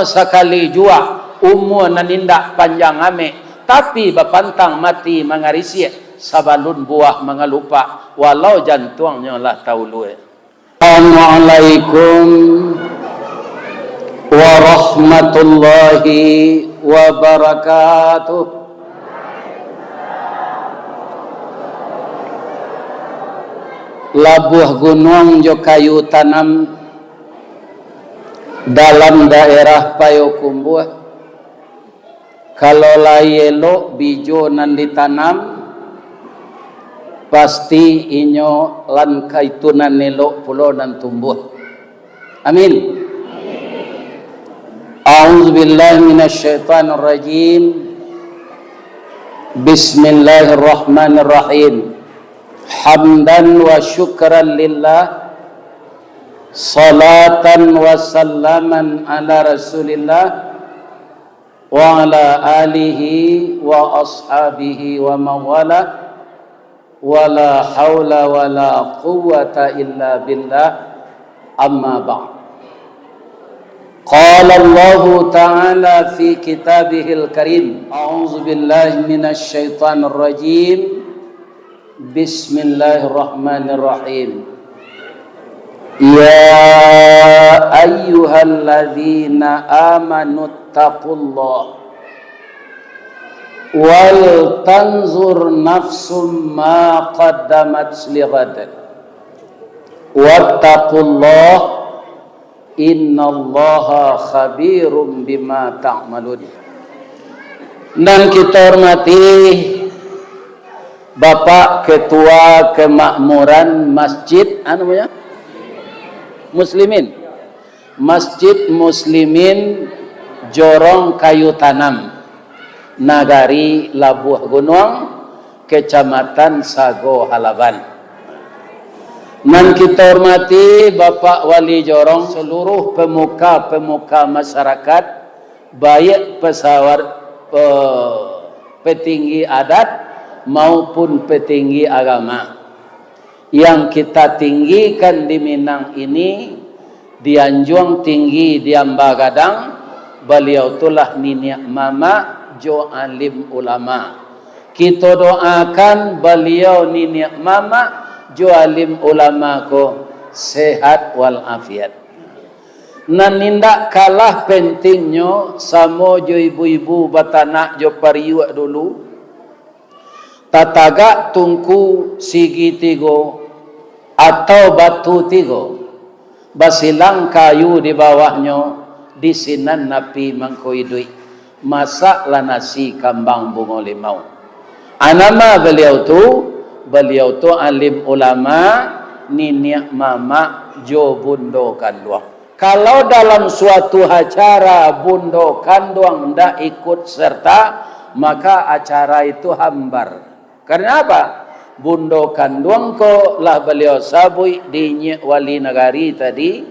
sekali jua umur nanindak panjang ame, tapi bapantang mati mangarisi sabalun buah mengalupa walau jantungnya lah taulu. Assalamualaikum warahmatullahi wabarakatuh. Labuh gunung jo kayu tanam dalam daerah Payokumbuh. Kalau layelo bijo nan ditanam pasti inyo lan kaitunan nelo pulo nan tumbuh. Amin. A'udzubillahi minasyaitonir rajim. Bismillahirrahmanirrahim. Hamdan wa syukran lillah, salatan wa sallaman ala rasulillah wa ala alihi wa ashabihi wa mawala wa la hawla wa la quwwata illa billah, amma ba'd. Qala Allah ta'ala fi kitabihil karim, a'udzu billahi minasy syaithanir rajim. Bismillahirrahmanirrahim. Ya ayyuhalladzina amanu taqullah wal tanzur nafsum ma qaddamat lighad wattaqullah innallaha khabirum bima ta'malun. Dan kita hormati Bapak Ketua Kemakmuran Masjid namanya Muslimin, Masjid Muslimin Jorong Kayu Tanam, Nagari Labuh Gunung, Kecamatan Sago Halaban. Dan kita hormati Bapak Wali Jorong, seluruh pemuka-pemuka masyarakat, baik petinggi adat maupun petinggi agama yang kita tinggikan di Minang ini, di Anjuang tinggi di Ambagadang. Beliau itulah Nini Mama Jo alim ulama. Kita doakan beliau Nini Mama Jo alim ulama ko sehat wal afiat. Nan nindak kalah pentingnya samo jo ibu-ibu batanak jo pariwak dulu. Tataga tungku sigi tigo atau batu tigo, basilang kayu di bawahnya, di sinan napi mangkoidui, masaklah nasi kambang bungo limau. Anama beliau tu alim ulama Nini Mama Jo Bundo Kanduang. Kalau dalam suatu acara Bundo Kanduang ndak ikut serta, maka acara itu hambar. Karena apa? Bundo Kanduang ko lah beliau sabui di wali nagari tadi,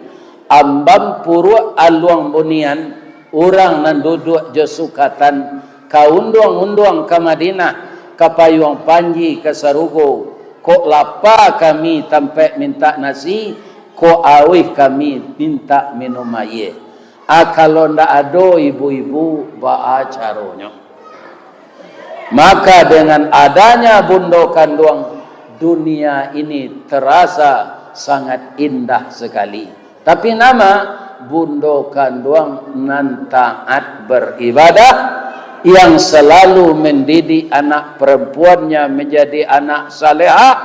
ambam puru aluang bunian, orang nan duduk jasukatan, kaunduang-unduang ke Madinah, ke Payuang Panji, ke Sarugo, ko lapa kami tampe minta nasi, ko awih kami minta minum air. Kalau ndak ado ibu-ibu ba acaronyo. Maka dengan adanya Bundo Kanduang, dunia ini terasa sangat indah sekali. Tapi nama Bundo Kanduang nan taat beribadah, yang selalu mendidik anak perempuannya menjadi anak salehah,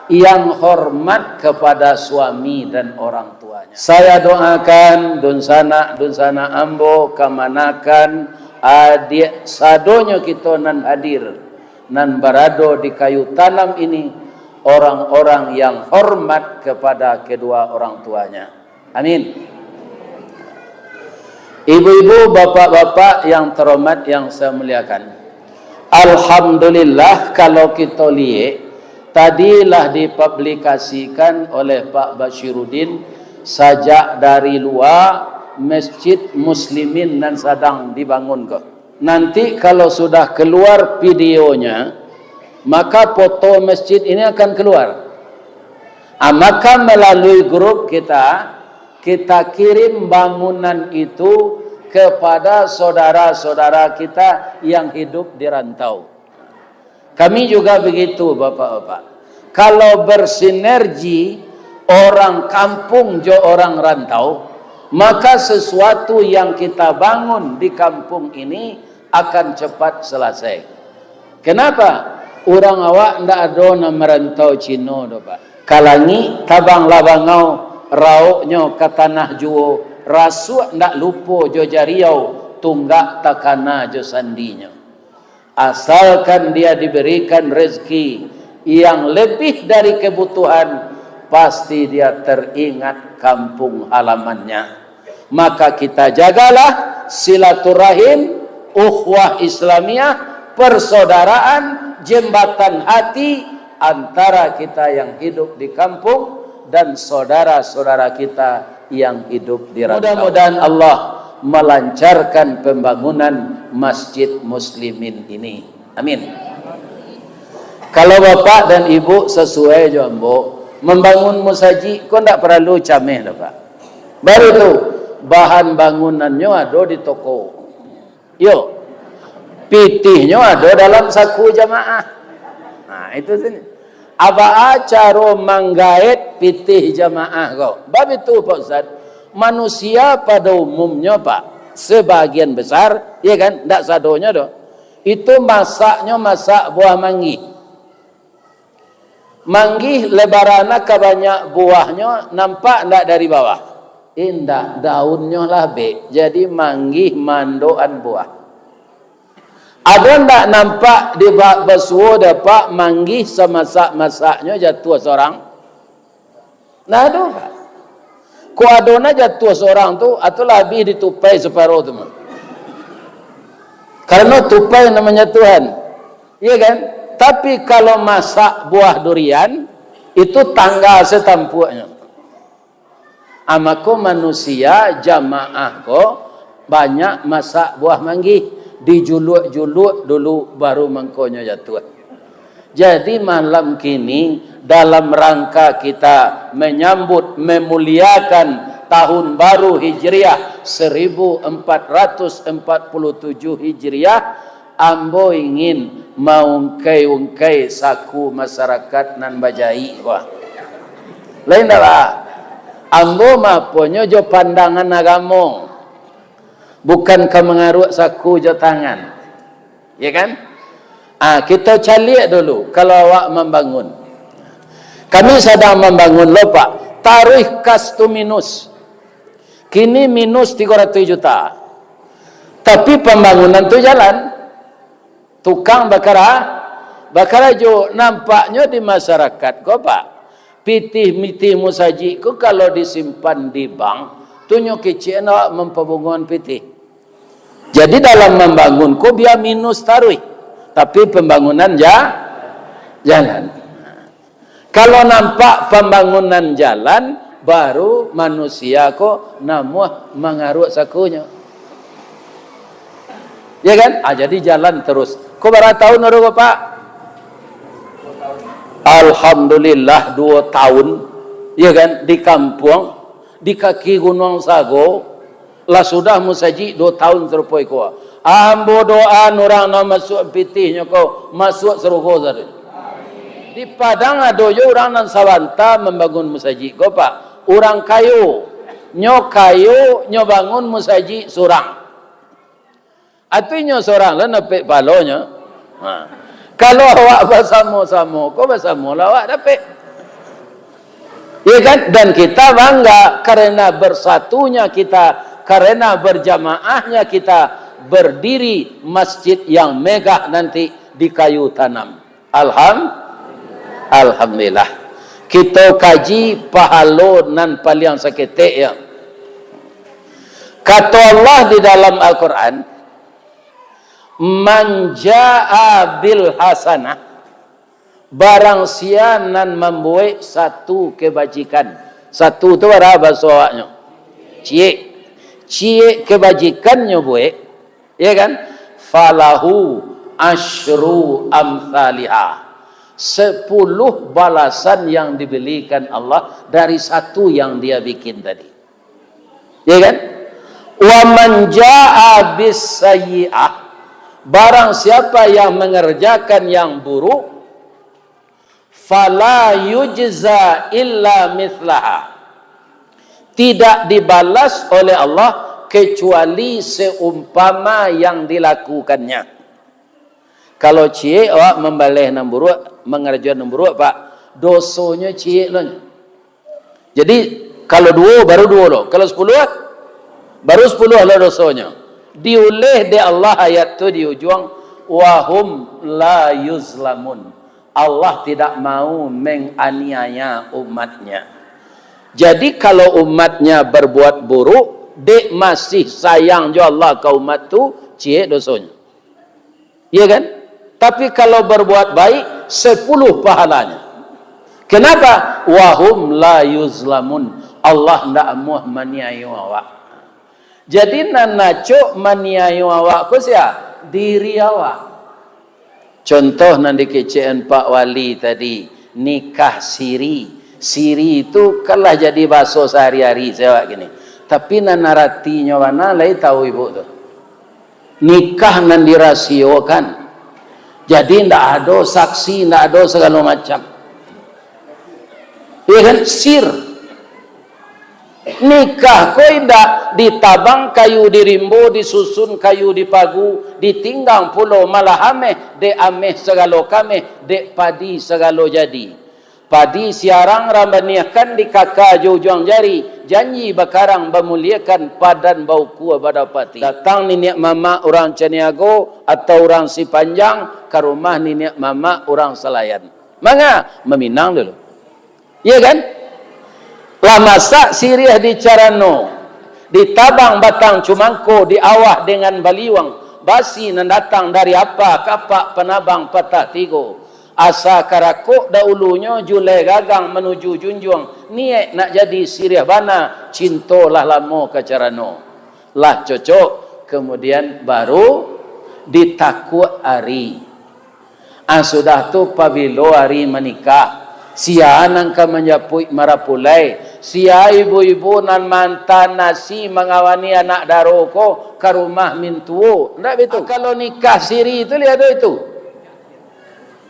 yang hormat kepada suami dan orang tuanya. Saya doakan dunsana ambo kamanakan adik sadonyo kita nan hadir nan berado di kayu tanam ini, orang-orang yang hormat kepada kedua orang tuanya. Amin. Ibu-ibu, bapak-bapak yang terhormat yang saya muliakan, alhamdulillah kalau kita lihat tadilah dipublikasikan oleh Pak Bashiruddin sajak dari luar Masjid Muslimin nan sedang dibangun ke. Nanti kalau sudah keluar videonya, maka foto masjid ini akan keluar. Maka melalui grup kita kirim bangunan itu kepada saudara-saudara kita yang hidup di rantau. Kami juga begitu, Bapak-bapak. Kalau bersinergi orang kampung jo orang rantau, maka sesuatu yang kita bangun di kampung ini akan cepat selesai. Kenapa? Orang awak ndak ada na merantau Cina do Pak. Kalangi tabang labangau rauknya ke tanah juo, rasu ndak lupa jo jariau, tunggak takana jo sandinya. Asalkan dia diberikan rezeki yang lebih dari kebutuhan, pasti dia teringat kampung halamannya. Maka kita jagalah silaturahim, ukhuwah Islamiyah, persaudaraan, jembatan hati antara kita yang hidup di kampung dan saudara-saudara kita yang hidup di rantau. Mudah-mudahan Allah melancarkan pembangunan Masjid Muslimin ini. Amin. Kalau bapak dan ibu sesuai jombo membangun musajid, kau tidak perlu cameh dah Pak. Baru tu bahan bangunannya ada di toko. Yo. Pitihnya ada dalam saku jamaah. Nah, itu sini. Apa cara menggait pitih jamaah kau? Bab itu Pak Ustaz. Manusia pada umumnya Pak, sebagian besar, ya kan, tidak sadonya doh. Itu masaknya masak buah manggih. Manggih lebarana kebanyak buahnya nampak tidak dari bawah. Indah daunnya lah be. Jadi manggih mandoan buah. Ada ndak nampak di bak besuo dapat manggih semasak-masaknya jatuh seorang? Nah, ada Pak. Ku adona jatuh seorang tu atau lebih ditupai separuh tu. Karena tupai namanya Tuhan. Iya kan? Tapi kalau masak buah durian itu tangga setampuknya. Amaku manusia jamaah ko banyak masak buah manggih. Dijuluk-juluk dulu baru mangkonya jatuh. Jadi malam kini dalam rangka kita menyambut memuliakan tahun baru Hijriah 1447 Hijriah, ambo ingin maungkai-ungkai saku masyarakat nan bajai wah. Lain dah Pak. Ambo maponyo jo pandangan agama. Bukan ke mengarut saku je tangan. Ya kan? Kita caliak dulu kalau awak membangun. Kami sedang membangun lho Pak. Taruh kas tu minus. Kini minus 300 juta. Tapi pembangunan tu jalan. Tukang bakara jo nampaknya di masyarakat kok Pak. Pitih-mitih musajid ku kalau disimpan di bank, tunjuk kecil awak memperbunguan pitih. Jadi dalam membangun kok biar minus taruh, tapi pembangunan jalan. Kalau nampak pembangunan jalan, baru manusia kok namuah mengarut sakunya. Ya kan? Jadi jalan terus. Kok berapa tahun baru Pak? Alhamdulillah 2 tahun. Ya kan? Di kampung, di kaki Gunung Sago. Lah sudah musajid 2 tahun serupoi ko. Ambo doa orang na masuk pitihnya ko, masuk serugo tadi. Di Padang ada yo orang nan sawanta membangun musajid ko Pak. Orang kayu, nyo bangun musajid surang. Artinya seorang lah napik balonya. Kalau awak bersama-sama, ko bersama lah awak dapat. Ya kan? Dan kita bangga karena bersatunya kita, karena berjamaahnya kita berdiri masjid yang megah nanti di kayu tanam. Alhamdulillah. Kita kaji pahalo nan paling seketik ya. Kata Allah di dalam Al-Quran, man jaa bil hasanah, barang sianan membuat satu kebajikan. Satu tu ada bahasa awaknya. Cie kebajikannya buat, ya kan? Falahu asyru amthaliha. 10 balasan yang diberikan Allah dari satu yang dia bikin tadi. Ya kan? Wa man jaa bis sayyi'ah, barang siapa yang mengerjakan yang buruk, fala yujza illa mithlaha, tidak dibalas oleh Allah kecuali seumpama yang dilakukannya. Kalau cie awak membalih nam buruk, mengerjakan nam buruk, Pak, dosanya cie lah. Jadi kalau 2 baru 2 loh, kalau 10 baru 10 lah dosanya. Diulih di Allah ayat tu di ujung, wahum la yuzlamun. Allah tidak mau menganiaya umatnya. Jadi kalau umatnya berbuat buruk, dek masih sayang jo Allah ke umat tu, cie dosanya. Iya kan? Tapi kalau berbuat baik, 10 pahalanya. Kenapa? Wahum la yuzlamun. Allah tidak mau menganiaya awak. Jadi nanaco maniayu awak ku sia diri awak. Contoh nanti keceen Pak Wali tadi, nikah siri. Siri itu kalah jadi baso sehari-hari saya gini. Tapi nanaratinya mana lai tahu ibu tu. Nikah nan dirasiokan. Jadi ndak ada saksi, ndak ada segala macam. Ya kan, sir. Nikah ko indah ditabang kayu di rimbo, disusun kayu di pagu, ditinggang pulau malah ameh, de ameh segalo kameh, de padi segalo jadi. Padi siarang rambaniakan di kakak juang jari, janji bakarang bamuliakan padan bau kuah badapati. Datang nenek mama orang Caniago atau orang Sipanjang ke rumah nenek mama orang Selayan. Mangga meminang dulu. Iya kan? Lah masak sirih di carano, ditabang batang cumangko, diawah dengan baliwang, basi nan datang dari apa kapak penabang patah tigo. Asa karakuk dahulunya julai gagang menuju junjung, niat nak jadi sirih bana, cintolah lamo ke carano. Lah cocok, kemudian baru ditakut hari. Sudah tu pabilo hari menikah. Sia nangka menjapui marapulai, sia ibu-ibu nan mantan nasi mengawani anak daroko ke rumah mintuo. Ndak betul. Kalau nikah siri itu lihat itu.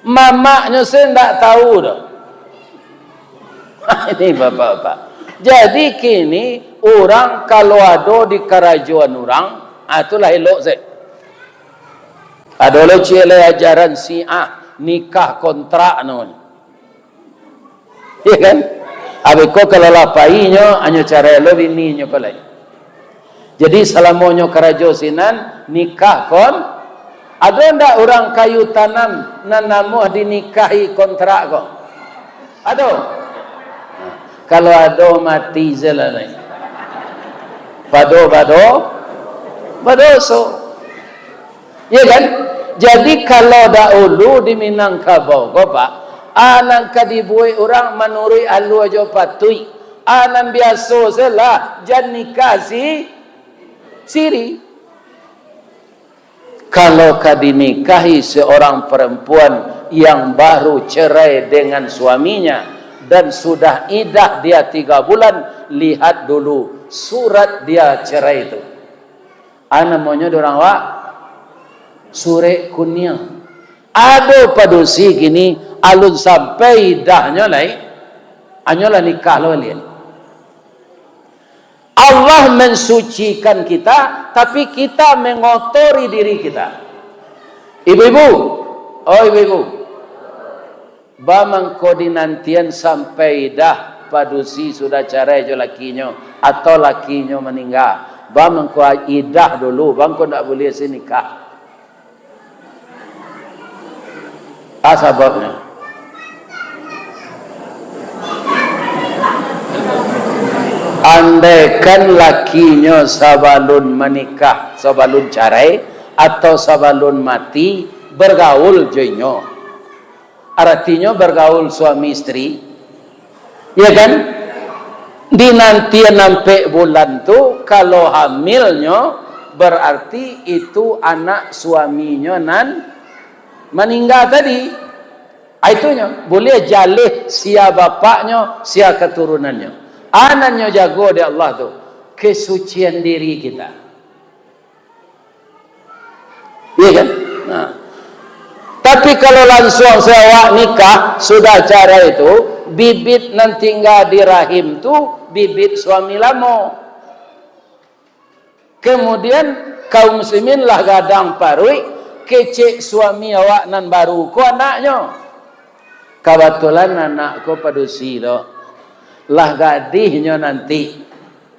Mamaknya saya ndak tahu dah. Ini bapak-bapak. Jadi kini orang kalau ada di kerajaan orang, itulah elok saya. Ada lo cile ajaran Syiah nikah kontrak non. Iya kan? Abiko kalau lapainya hanya cara lo bininya palai. Jadi salamonyo karajo sinan nikah kon. Ada ndak orang kayu tanam nanamuh dinikahi kontrak kok? Ada. Kalau ada mati zelalai. Badoso. Iya kan? Jadi kalau dahulu di Minangkabau, Pak, anan kadibui orang menurui alu aja patui, anan biasa selah jan nikah siri. Kalau kadinikahi seorang perempuan yang baru cerai dengan suaminya dan sudah iddah dia 3 bulan, lihat dulu surat dia cerai itu. Namanya dorang wak surat kuning. Ada padusi gini alun sampai dahnya lai anyola nikah lo lian. Allah mensucikan kita, tapi kita mengotori diri kita. Ibu-ibu, oh ibu-ibu, bamang kodinantian sampai dah padusi sudah cerai jo lakinya atau lakinya meninggal. Bamang ko idah dulu, bang ko ndak boleh nikah. Sebabnya andaikan lakinya sabalun menikah, sabalun cerai atau sabalun mati, bergaul joinyo. Artinya bergaul suami istri. Ya kan? Dinantian sampai bulan tu kalau hamilnya berarti itu anak suaminya nan meninggal tadi. Itunya boleh jalih sia bapaknya, sia keturunannya. Anaknya jago di Allah tu kesucian diri kita. Iya kan? Nah. Tapi kalau langsung sewa nikah, sudah cara itu, bibit nanti tinggal di rahim tuh bibit suami lama. Kemudian kaum muslimin lah gadang parui kecek suami awak nan baru ko anaknya. Kebetulan anakku padusi lo. Lah gadihnya nanti.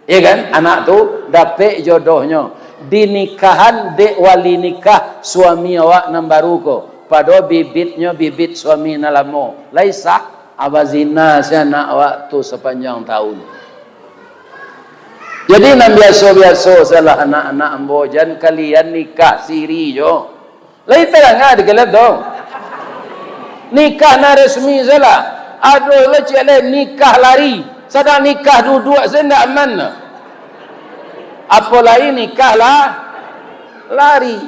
Ya kan? Anak tu dapet jodohnya. Di nikahan dek wali nikah suami awak nan baru ko. Padahal bibitnya bibit suami nan lama. Laisa abazina si anak awak tu sepanjang tahun. Jadi nan biasa-biasa salah anak-anak ambojan kalian nikah siri jo. Lai terang di kelab dong. Nikah na resmi salah. Aduh lah cik nikah lari. Sedang nikah duduk saya ndak aman. Apa lain nikah lah lari.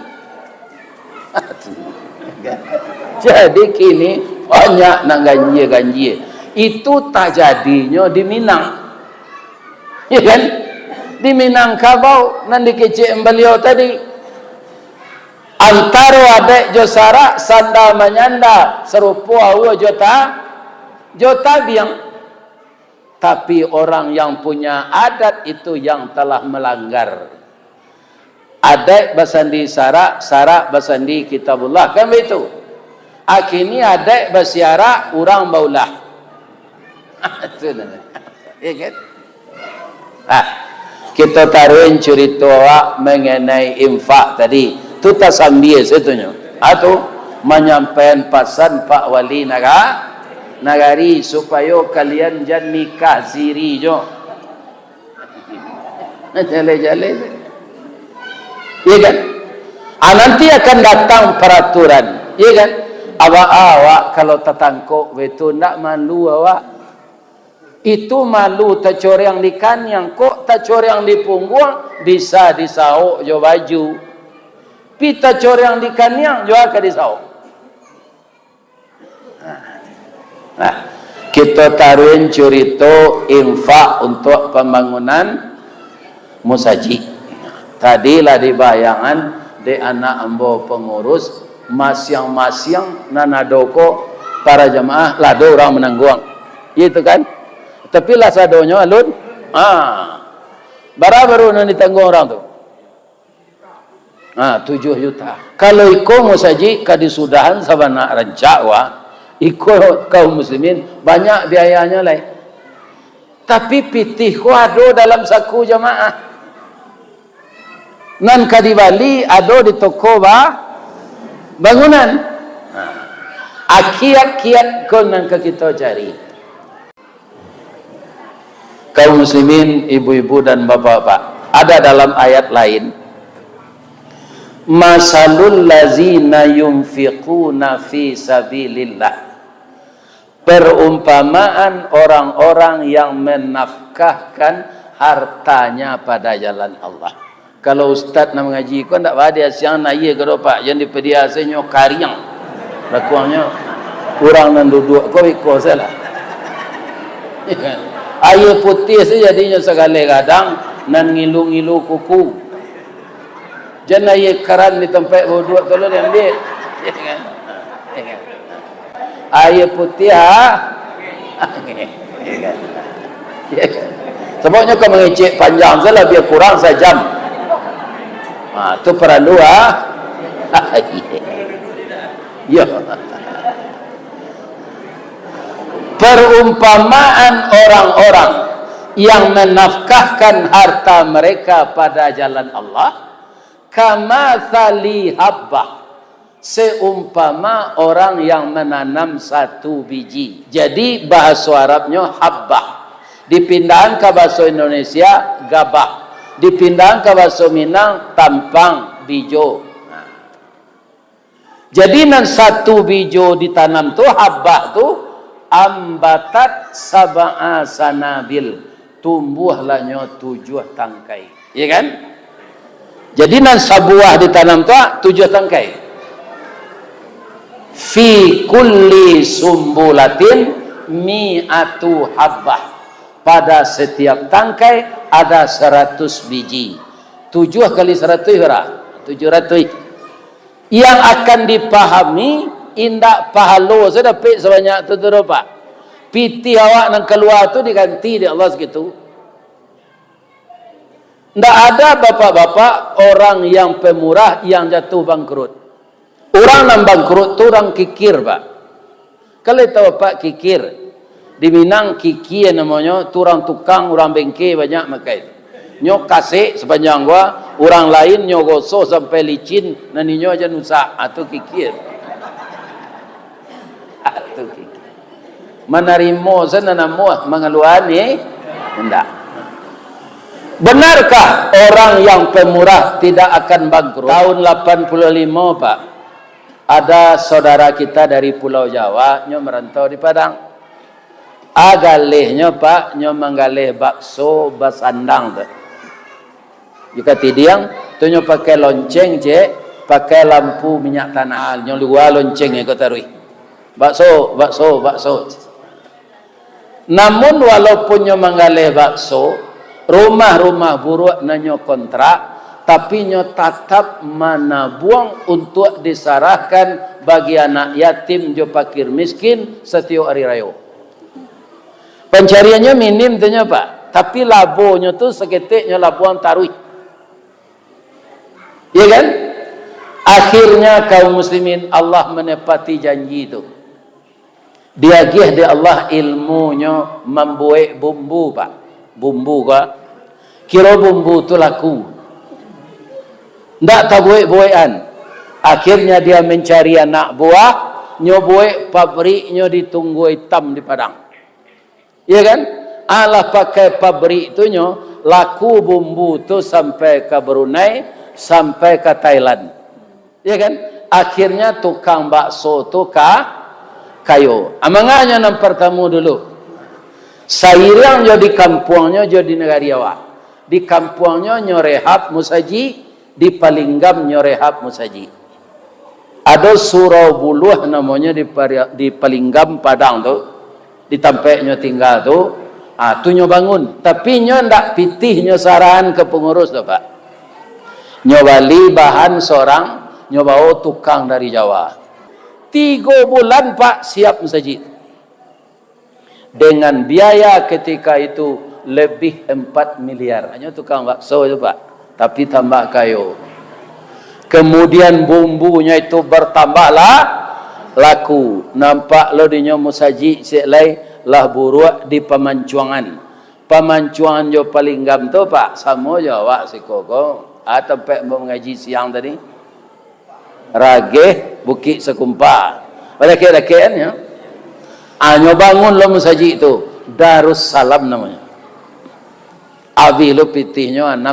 Jadi kini banyak nak ganjil. Itu tak jadinya di Minang. Ya kan? Di Minangkabau nanti kecik beliau tadi antara adek josara sandal menyanda serupa awa jota biang. Tapi orang yang punya adat itu yang telah melanggar. Adek basandi sarak basandi kitabullah kan begitu. Akini adek basiara orang baulah. Itu ya kan? Kita taruhin cerita mengenai infak tadi. Itu tak sambil setunya. Atau menyampaikan pesan Pak Wali Nagari supaya kalian jangan nikah siri jo. Jale-jale. Iya kan? Nanti akan datang peraturan. Iya kan? Awak kalau tertangkuk itu nak malu awak. Itu malu tak corang di kanyang kok tak corang di punggung bisa disauk jo baju. Pita corang di kanyang jo akan disauk. Nah, kita taruhin cerita infak untuk pembangunan musaji. Tadilah di bayangan de anak ambo pengurus masyang-masyang nanadoko para jemaah lado orang menangguang. Itu kan? Tapi lah sadonya alun. Baru nanti tanggung orang tu. 7 juta. Kalau iko musaji kadisudahan sabana rancakwa, iko kaum muslimin banyak biayanya lah. Tapi pitih ko ado dalam saku jamaah. Nan kadibali ado di toko bangunan. Akiat-kiat ko nan kita cari. Kaum muslimin, ibu-ibu dan bapak-bapak, ada dalam ayat lain, masalul lazina yunfiquna fi sabilillah, perumpamaan orang-orang yang menafkahkan hartanya pada jalan Allah. Kalau ustaz nak mengaji kau tak ada siang nak ye ke pak yang dipediasanya kariang lakuannya kurang nan duduk kau ikut salah. Air putih saja jadinya segala kadang nan ngilu-ngilu kuku. Jangan air keran di tempat duduk tolong diambil. Air putih sebabnya kau mengecek panjang salah biar kurang sejam. Itu perlu ya. Perumpamaan orang-orang yang menafkahkan harta mereka pada jalan Allah, kamathali habbah, seumpama orang yang menanam satu biji. Jadi bahasa Arabnya habbah, dipindahkan ke bahasa Indonesia gabah, dipindahkan ke bahasa Minang tampang bijo. Jadi nan satu bijo ditanam tu habbah tu ambatat sab'a sanabil, tumbuhlahnya 7 tangkai, ya kan? Jadi nan sabuah ditanam tu 7 tangkai. Fi kulli sumbulatin mi'atu habbah, pada setiap tangkai ada 100 biji. 7 kali 100 berapa? 700. yang akan dipahami indak pahalo sedapik sebanyak tu pak. Piti awak nang keluar tu diganti di Allah segitu. Ndak ada bapak-bapak orang yang pemurah yang jatuh bangkrut. Orang yang bangkrut tu orang kikir pak. Kalau tahu pak kikir di Minang kikir namanya tu orang tukang orang bengke banyak makai. Nyo kasih sepanjang gua orang lain nyo gosok sampai licin naninyo aja nusak atau kikir. Atau kikir. Menarimo sana namu mengeluhan ni hendak. Benarkah orang yang pemurah tidak akan bangkrut? Tahun 85 pak, ada saudara kita dari Pulau Jawa nyo merantau di Padang. Agalihnya pak nyo menggalih bakso basandang tu. Jika tidiang tu nyo pakai lonceng je, pakai lampu minyak tanah nyo luar lonceng ko tarui. Bakso. Namun walaupun nyo menggalih bakso, rumah-rumah buruk nanyo kontrak, tapi nyo tetap menabuang untuk disarahkan bagi anak yatim jo fakir miskin setiap hari raya. Pencariannya minim tu nyo pak, tapi labunya tu seketiknya labuan tarui. Ya kan? Akhirnya kaum muslimin Allah menepati janji itu. Dia gih di Allah ilmunya membuat bumbu pak. Bumbu ka kira bumbu tu laku. Ndak tak buat-buatan. Akhirnya dia mencari anak buah, nyo buat pabriknya ditunggu hitam di Padang. Ya kan? Allah pakai pabrik tu nyo laku bumbu tu sampai ke Brunei, sampai ke Thailand. Ya kan? Akhirnya tukang bakso tu kayo. Amanganya yang pertama dulu. Sairang jo di kampungnya jo di negara Jawa. Di kampungnya nyorehab musaji, di Palinggam nyorehab musaji. Ada surau buluh namanya di Palinggam Padang tu. Di tampeknya tinggal tu. Tu nyo bangun. Tapi nyo ndak pitih nyo saran ke pengurus tu pak. Nyo bali bahan seorang, nyo bawa tukang dari Jawa. 3 bulan pak siap masjid. Dengan biaya ketika itu lebih 4 miliar. Hanya tukang bakso itu pak. Tapi tambah kayu. Kemudian bumbunya itu bertambahlah laku. Nampak lo dinyo masjid selai lah buruak di Pemancuangan. Pemancuangan jo Palinggam tu pak. Sama Jawa si koko. Tempat mengaji siang tadi. Rageh Bukit Sekumpa. Laki-lakian ya. Nyo bangun lo masjid itu. Darussalam namanya. Abi lo pitihnya 6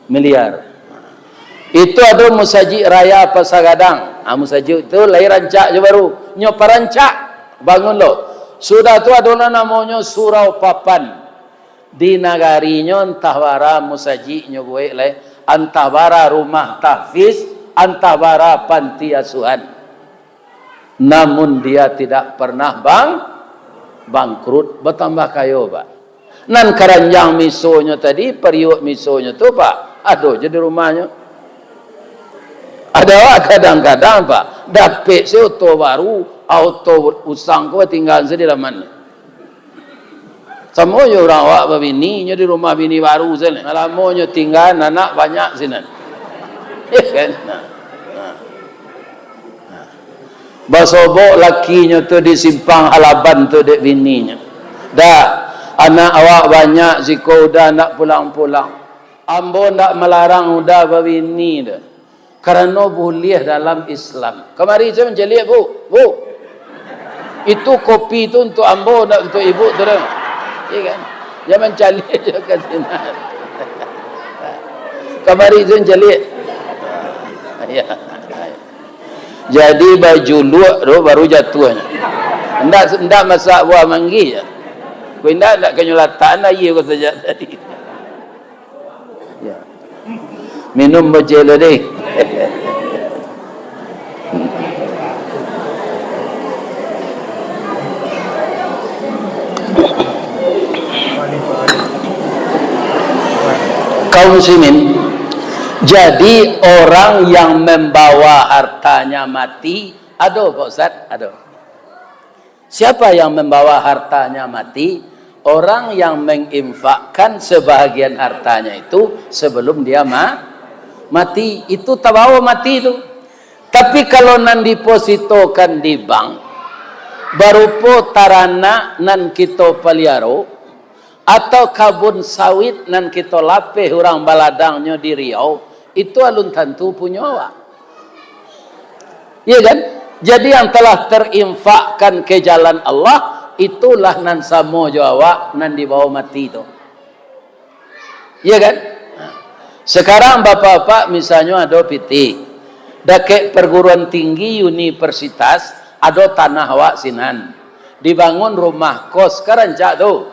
miliar. Itu ada masjid raya Pasagadang. Masjid itu lahir rancak je baru. Nyo parancak bangun lo. Sudah tu ada namanya Surau Papan. Di nagarinya antahwara masjid nyo buat lai antahwara rumah tahfiz, antahwara panti asuhan. Namun dia tidak pernah bangkrut, bertambah kayo pak. Nan keranjang misonya tadi, periuk misonya tu pak, aduh jadi rumahnya. Ada wak kadang-kadang pak, dapet si auto baru, auto usang kau tinggal di dalamnya. Semua orang wak berbini, di rumah bini baru sini. Alamonya tinggal anak banyak sini. Ya kan? Basobok lakinya tu di simpang Halaban tu dek bininya. Dah anak awak banyak ziko dah nak pulang-pulang. Ambo nak melarang udah berbini dah. Kerana boleh dalam Islam. Kemari saya menjeliak bu. Itu kopi tu untuk ambo nak untuk ibu tu dah. Ya kan? Jangan calik je kat sini. Kemari saya menjeliak. Ya. Jadi baju luak tu baru jatuhnya. Hendak masak buah manggi je. Kau hendak kenyulatan air kau saja tadi. Ya. Minum bejel deh. Kaum muslimin, Jadi orang yang membawa hartanya mati, aduh Pak Ustaz, aduh. Siapa yang membawa hartanya mati? Orang yang menginfakkan sebahagian hartanya itu sebelum dia mati. Itu terbawa mati itu. Tapi kalau nan depositokan di bank, baru po tarana nan kita peliaro, atau kabun sawit nan kita lapeh orang baladangnya di Riau, itu alun tentu punya awak. Iya kan? Jadi yang telah terinfakkan ke jalan Allah, itulah nan samo awak nan dibawa mati itu. Iya kan? Sekarang bapak-bapak misalnya ada piti, dake perguruan tinggi universitas, ada tanah awak sinan, dibangun rumah kos kerencak tu,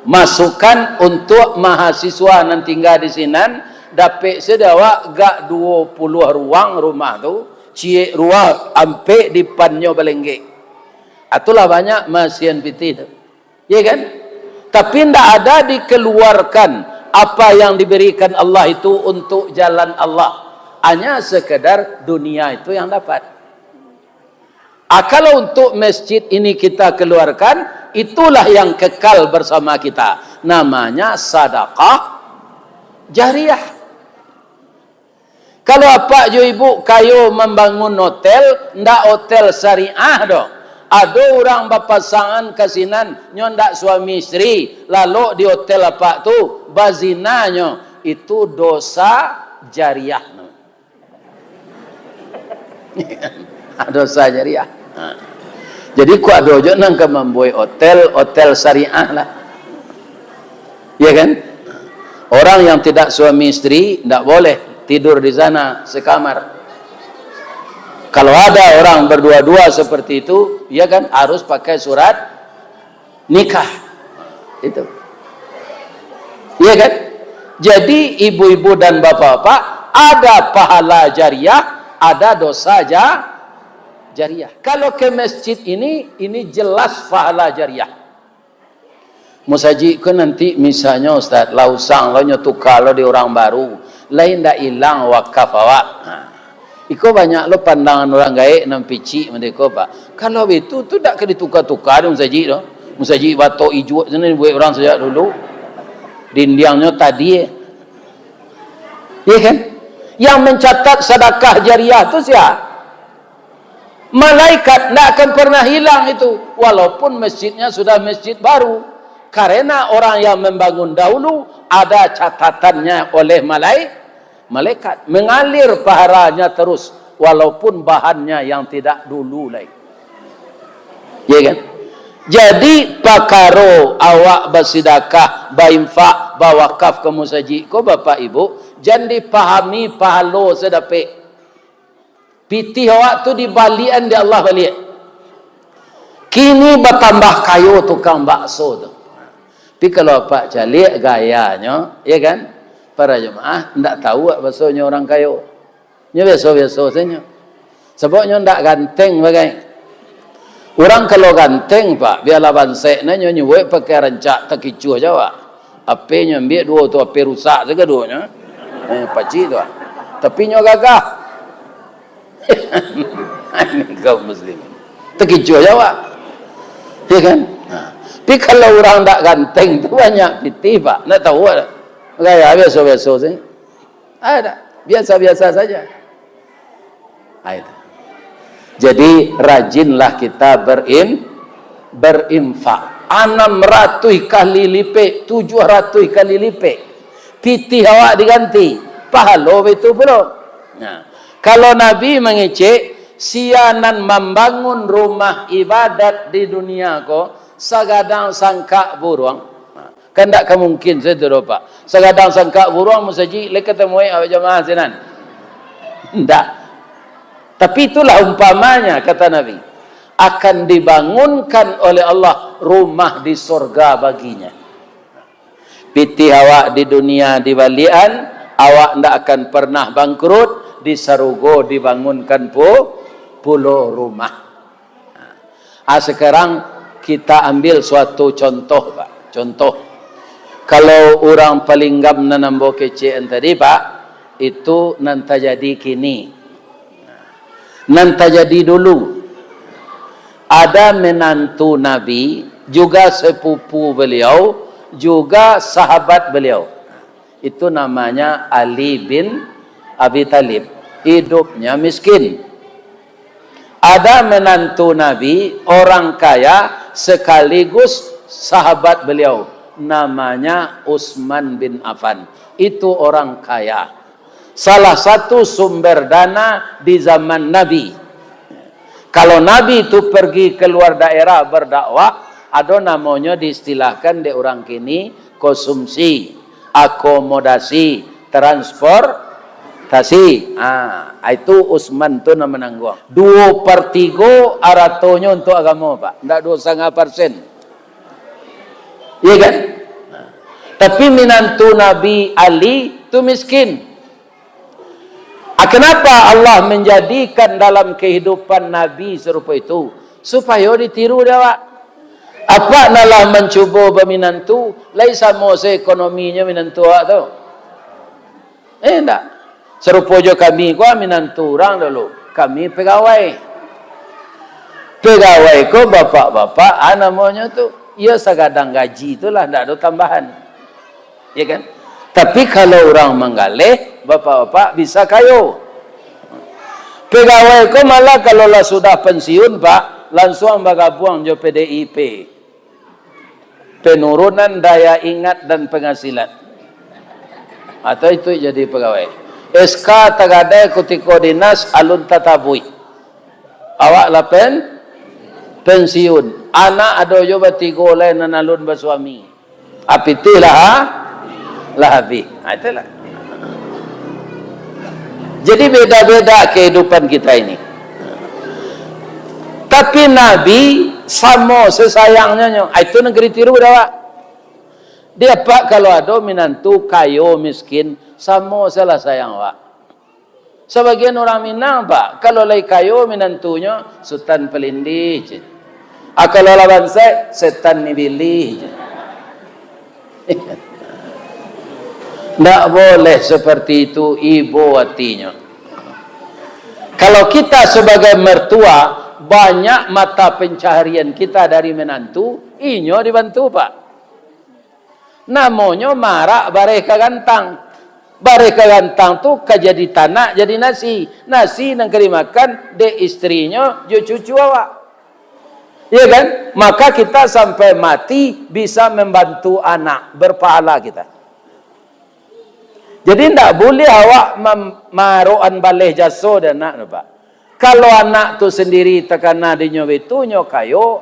masukan untuk mahasiswa nan tinggal di sinan, dapat sedawa gak 20 ruang rumah tu, cie ruang ampe di panyo balengge. Itulah banyak masian piti tu. Ya kan? Tapi tidak ada dikeluarkan apa yang diberikan Allah itu untuk jalan Allah. Hanya sekedar dunia itu yang dapat. Kalau untuk masjid ini kita keluarkan, itulah yang kekal bersama kita. Namanya sedekah jariah. Kalau apa jo ibu kayo membangun hotel, ndak hotel syariah dong. Ada orang berpasangan kasinan, ndak suami istri, lalu di hotel apa tu bazinanya, itu dosa jariah. Dosa jariah. Jadi ku ada jo nang ke membuat hotel syariah lah. Ya kan? Orang yang tidak suami istri ndak boleh tidur di sana sekamar. Kalau ada orang berdua-dua seperti itu, ya kan, harus pakai surat nikah. Itu. Ya kan? Jadi ibu-ibu dan bapak-bapak, ada pahala jariah, ada dosa jariah. Kalau ke masjid ini jelas pahala jariah. Musaji ke nanti misalnya Ustaz, lausang launya tukar lo di orang baru, lain dah hilang wakaf awak. Iko banyak lo pandangan orang gaek nam pici mendeko pak. Kalau itu tu tak kena tukar-tukar musaji doh. Musaji batok ijo sana buat orang sejak dulu. Dindiangnya tadi. Ya kan? Yang mencatat sedekah jariah tu siapa? Malaikat tidak akan pernah hilang itu. Walaupun masjidnya sudah masjid baru. Karena orang yang membangun dahulu ada catatannya oleh malaikat. Mengalir pahalanya terus. Walaupun bahannya yang tidak dulu lagi. Ya kan? Jadi pakaro awak bersedekah, berinfak, bawakaf ke musaji. Ko bapak ibu, jangan dipahami pahalo sedapik. Pitih awak tu dibalian di Allah balik. Kini bertambah kayu tukang bakso tu. Tapi kalau Pak Calik gayanya, ya kan? Para jemaah tidak tahu baksonya orang kayu. Nya biasa-biasa saja. Sebabnya tidak ganteng bagai. Orang kalau ganteng Pak, biarlah bansek nanya nyuwek pakai rancak terkicuh Jawa. Apenya ambil dua tu ape rusak juga duanya. Paci tu. Tapi nyo gagah. Kaum muslim. Terkicuh Jawa. Ya kan? Tapi kalau orang tak ganteng tu banyak piti Pak. Nak tahu tak? Gaya biasa-biasa saja. Ada. Biasa-biasa saja. Itu. Jadi rajinlah kita berinfak. 600 kali lipat, 700 kali lipat. Piti awak diganti. Pahala itu belum. Nah, kalau Nabi mengecek sianan membangun rumah ibadat di dunia ko sagadang sangka burung. Kan tak mungkin saya tu Pak. Sagadang sangka burung musaji lek ketemu awak jemaah sinan. Tidak. Tapi itulah umpamanya kata Nabi, akan dibangunkan oleh Allah rumah di surga baginya. Piti awak di dunia di balian, awak tidak akan pernah bangkrut, di sarugo dibangunkan pulau rumah. Sekarang kita ambil suatu contoh Pak. Contoh. Kalau orang paling gam nanambo kecen tadi Pak, itu nan terjadi kini, nan terjadi dulu. Ada menantu Nabi, juga sepupu beliau, juga sahabat beliau. Itu namanya Ali bin Abi Talib. Hidupnya miskin. Ada menantu Nabi, orang kaya sekaligus sahabat beliau. Namanya Utsman bin Affan. Itu orang kaya. Salah satu sumber dana di zaman Nabi. Kalau Nabi itu pergi keluar daerah berdakwah, ada namanya diistilahkan di orang kini konsumsi, akomodasi, transportasi. Itu Utsman tu nama menanggung. 2/3 aratonya untuk agama, Pak. Tidak 2,5%. Iya kan? Tapi menantu Nabi Ali itu miskin. Kenapa Allah menjadikan dalam kehidupan Nabi serupa itu? Supaya ditiru dia, Pak. Apa nalah mencuba berminantu, lain sama seekonominya minantu tu. Tak. Serupa je kami, kau minantu orang dulu. Kami pegawai. Pegawai ko bapak-bapak, namanya tu. Ya segadang gaji itulah, tak ada tambahan. Ya kan? Tapi kalau orang menggalih, bapak-bapak bisa kayu. Pegawai ko malah kalau lah sudah pensiun, Pak, langsung bergabung je PDIP. Penurunan daya ingat dan penghasilan. Atau itu jadi pegawai. SK tagadai kutiko dinas alun tatabui. Awak lapen pensiun. Anak ada jo batigo lain nan alun bersuami. Apitilah lahabi. Itulah. Jadi beda-beda kehidupan kita ini. Tapi Nabi sama sesayangnya. Itu negeri tiru dah, Pak. Dia, Pak, kalau ada minantu kayo miskin, sama salah sayang, Pak. Sebagian orang Minang, Pak, kalau lagi kayo minantunya Sultan Pelindih. Kalau lawan saya, setan nibilih. Tidak boleh seperti itu ibu hatinya. Kalau kita sebagai mertua, banyak mata pencaharian kita dari menantu, inyo dibantu, Pak. Namanya marak bareka gantang. Bareka gantang tu kajadi tanah, jadi nasi. Nasi yang kerimakan de istrinya, jo cucu awak. Ya kan? Maka kita sampai mati bisa membantu anak, berpahala kita. Jadi tidak boleh awak maruan balih jaso dan anak, Pak. Kalau anak tu sendiri terkena dinyo itu nyokayo,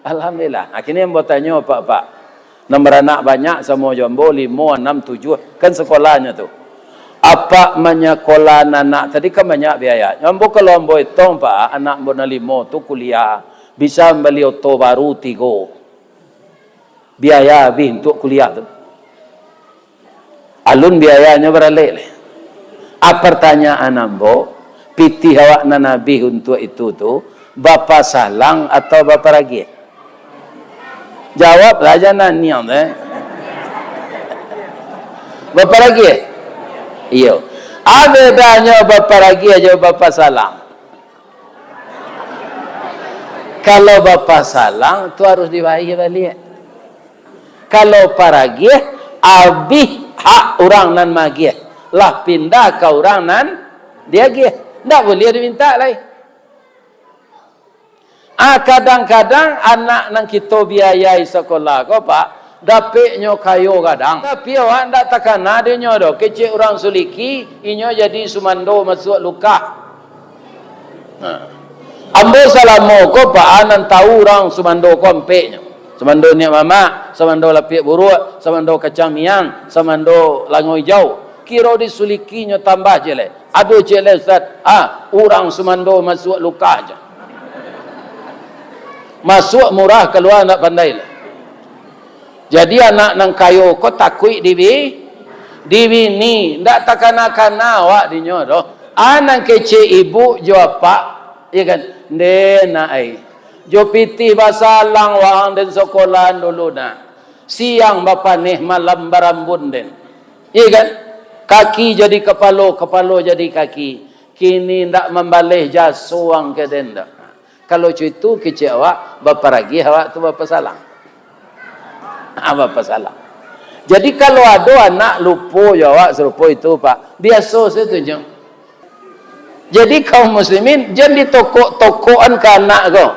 alhamdulillah. Akhirnya yang bertanya, Pak, nombor anak banyak sama jombo 5, 6, 7 kan sekolahnya tu. Apa menyekolah anak tadi kan banyak biaya. Jombo kalau ambo itu, Pak, anak bona 5 tu kuliah bisa beli auto baru 3. Biaya habis untuk kuliah tu. Alun biayanya beralih. Pertanyaan ambo, pitih awak na Nabi untuk itu tu, bapa salang atau bapa ragi? Jawab aja naniam bapa ragi? Iya. Bedanya bapa ragi aja bapa salang. Kalau bapa salang tu harus dibayar balik. Kalau paragi abih hak orang nan magih lah pindah ke orang nan dia gih, tidak boleh diminta lagi. Kadang-kadang anak nang kita biayai sekolah ko, Pak, dapatnya kayo kadang. Tapi awak tidak takana dia nyodo kecil orang suliki, inyo jadi sumando masuk luka. Ambo salamo ko, Pak, anan tahu orang sumando ko ampeknya. Samando ni mama, samando lapik buruk, samando kacang miang, samando langoy hijau. Kira disulikinya tambah je le. Aduh je le, Ustaz. Orang samando masuk luka aja. Masuk murah, keluar nak pandai le. Jadi anak nang kayo ko takui dibini, ndak takana-kana awak dinyo doh. Anak kece ibu jawab, Pak, ya kan? Dena ai. Jo piti basalang wang den sekolah dulu na. Siang bapa nih malam barambun den. Iya kan? Kaki jadi kepala, kepala jadi kaki. Kini ndak membalih jasuang ke denda. Kalau itu kecil awak, bapa lagi awak tu bapa salah. Bapa salah. Jadi kalau ada anak lupa jawab serupa itu Pak, biasa saya tunjuk. Jadi kaum muslimin jangan ditokok-tokokan ke anak kau.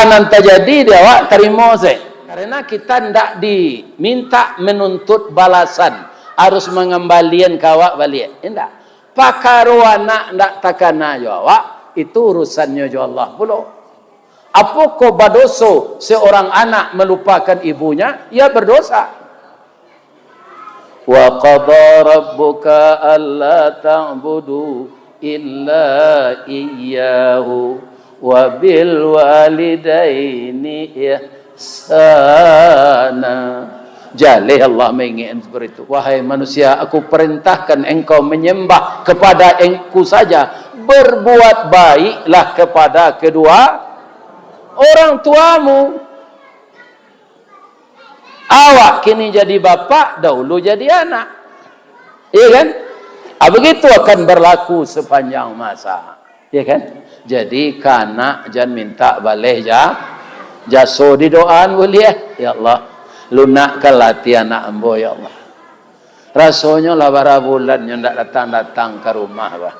Nanti jadi dia awak terima saya. Karena kita tidak diminta menuntut balasan, harus mengembalikan kawak balik. Tidak. Pakaru anak tidak takana jawab, itu urusannya jo Allah pula. Apa kau berdosa seorang anak melupakan ibunya? Ya berdosa. Wa qada rabbuka alla ta'budu illa iyyahu wa bil walidaini ihsana. Jalih Allah mengingatkan seperti itu. Wahai manusia, aku perintahkan engkau menyembah kepada engkau saja. Berbuat baiklah kepada kedua orang tuamu. Awak kini jadi bapa, dahulu jadi anak. Iya kan? Begitu akan berlaku sepanjang masa. Iya kan? Jadi kanak jangan minta balik jaso di doaan boleh. Ya Allah, lunakkan latihan anak ambo ya Allah. Rasanya lah bara bulan yang tak datang-datang ke rumah bah.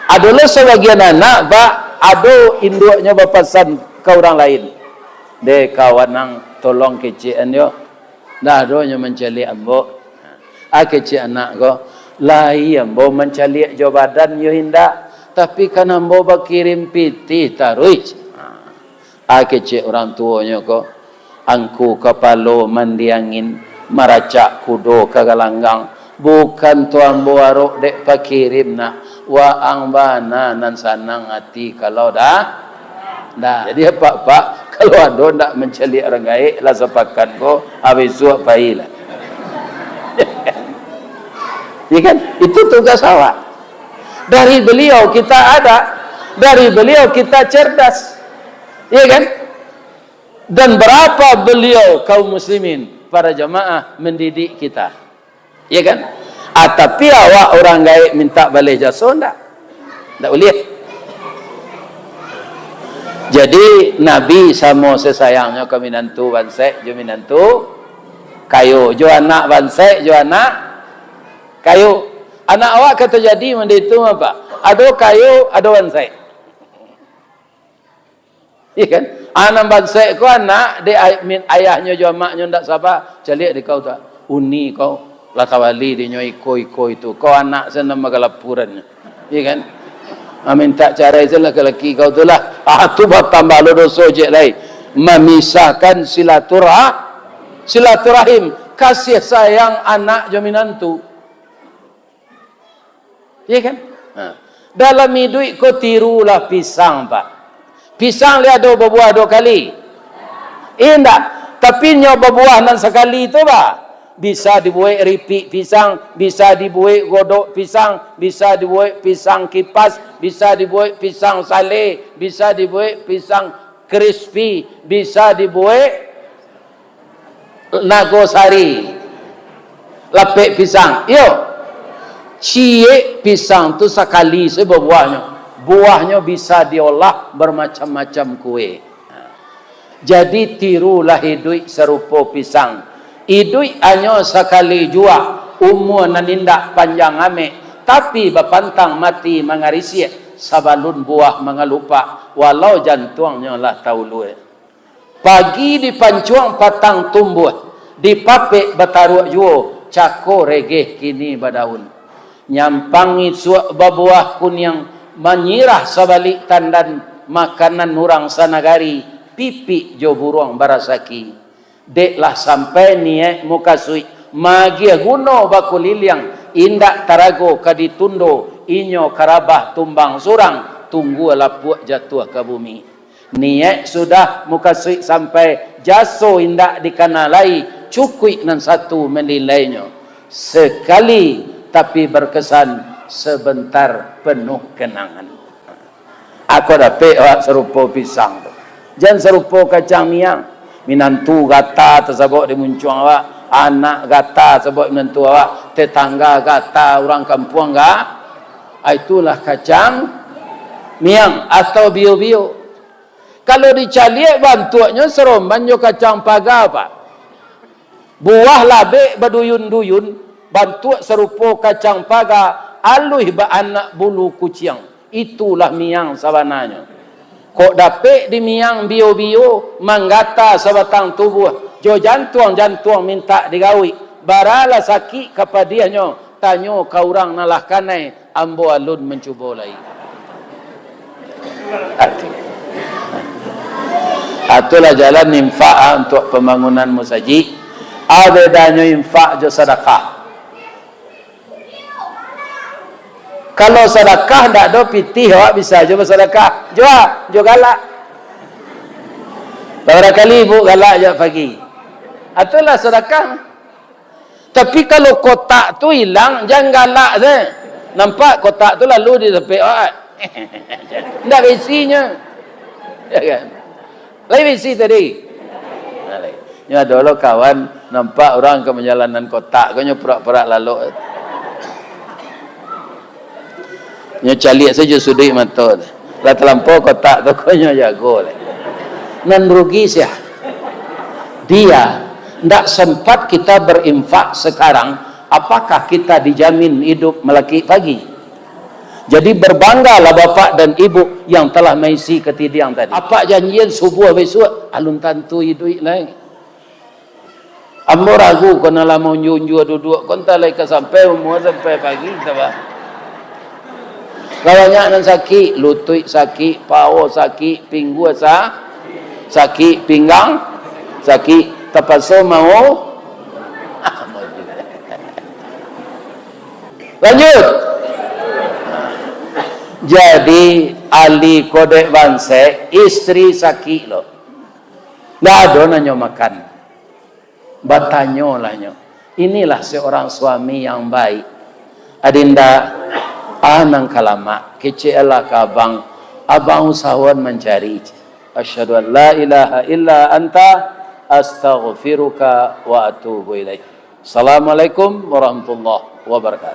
Adalah sebagian anak bah, ada induknya berpesan ke orang lain. De kawan nang tolong kecil yo. Dah donya mencari ambo. Kecil anak ko. Lai ambo mencari jo badan yo hinda. Tapi kan ambo berkirim piti taruj. Kecil orang tuanya ko. Angku kepala mandiangin maracak kudo kagalanggang. Bukan tu ambo arok dek pakirim nak. Wa ang bana nan sanang hati kalau dah. Jadi apa Pak? Kalau ada nak mencari orang gaib lah sepakat ko habis suap pailah. Ya kan? Itu tugas awak. Dari beliau kita ada, dari beliau kita cerdas. Ya kan? Dan berapa beliau kaum muslimin para jamaah mendidik kita. Ya kan? Tapi awak orang gaib minta balik jasa enggak? Enggak boleh. Jadi Nabi sama sesayangnya ke minantu bansek jo minantu kayu jo anak bansek jo anak kayu. Anak awak kata jadi menditu apa? Ada kayu, ada bansek. Iya kan? Anak bansek ko anak de ayahnya jo maknya ndak sabar, calik di kau tak. Uni kau latawali di nyoi iko itu. Kau anak senang magalapuran. Iya kan? Minta cara itu laki-laki kau tu lah. Tu bertambah lo dosa je lain. Memisahkan silaturahim. Kasih sayang anak jaminan tu. Ya kan? Dalam hidup kau tirulah pisang Pak. Pisang dia ada berbuah 2 kali. Indah. Tapi nyoba buah nan sekali itu Pak. Bisa dibuat ripik pisang, bisa dibuat godok pisang, bisa dibuat pisang kipas, bisa dibuat pisang sale, bisa dibuat pisang crispy, bisa dibuat nagosari, lepek pisang. Yo, cie pisang tu sekali sebuahnya, buahnya bisa diolah bermacam-macam kue. Jadi tirulah hidup serupa pisang. Idui hanya sekali jua umur nanindak panjang ame tapi bapantang mati mengarisi sabalun buah mengalupa walau jantungnya lah tahu luwe. Pagi dipancuang patang tumbuh dipapek bataruak juo cako regeh kini badaun nyampangi suak babuah kun yang menyirah sabalik tandan makanan nurang sanagari pipi jo buruang barasaki. Deklah sampai niat muka sui magia guno bakuliliang indak tarago kaditundo inyo karabah tumbang surang tunggu lapuak jatuh ke bumi. Niat sudah muka sui sampai jaso indak dikanalai cukui nan satu menilainya sekali tapi berkesan sebentar penuh kenangan. Aku dapat awak serupa pisang tu. Jangan serupa kacang miang. Minantu gata tersebut di muncuang awak, anak gata tersebut minantu awak, tetangga kata orang kampung itulah kacang miang atau bio-bio. Kalau dicaliak bantuannya seromban jo kacang paga apa? Buah labe baduyun-duyun bantuak serupa kacang paga aluh ba anak bulu kucing. Itulah miang sabananya. Kok dapet di miang bio-bio manggata sebatang tubuh jo jantung minta digawi. Baralah sakit kapadianyo tanyo ka urang nalah kanai ambo alun mencuba lai. Itulah jalan infak untuk pembangunan masjid. Bedanya infak jo sedekah. Kalau sedekah ndak ada pitih awak bisa jo bersedekah. Jo galak. Beberapa kali ibu galak je pagi. Itulah sedekah. Tapi kalau kotak tu hilang, jangan galak je. Nampak kotak tu lalu di tepi awak. Ndak besinya. Ya kan? Lain besi tadi. Ya dulu kawan nampak orang ke perjalanan kotak, kau pura-pura lalu. Nya caliak saja sudut mata. Lah terlampau kotak tu kau jago. Nan rugi sia. Dia ndak sempat kita berinfak sekarang, apakah kita dijamin hidup melaki pagi? Jadi berbanggalah bapak dan ibu yang telah mengisi ketidiang tadi. Apa janjian subuh besok alun tantu hidup lain. Ambo ragu kena lama unjua duduk kon talai ke sampai umur sampai pagi tak. Banyak nan sakit, lutut sakit, paha sakit, pinggul sakit, pinggang sakit, terpaksa mau. Lanjut. Jadi ahli kodek bangsa, istri sakit loh. Nggak ada nanya makan. Batanyo lah nyo. Inilah seorang suami yang baik. Adinda anang kalama kecelah kabang abang usahawan mencari. Asyhadu an la ilaha illa anta astaghfiruka wa atubu ilaik. Assalamualaikum warahmatullahi wabarakatuh.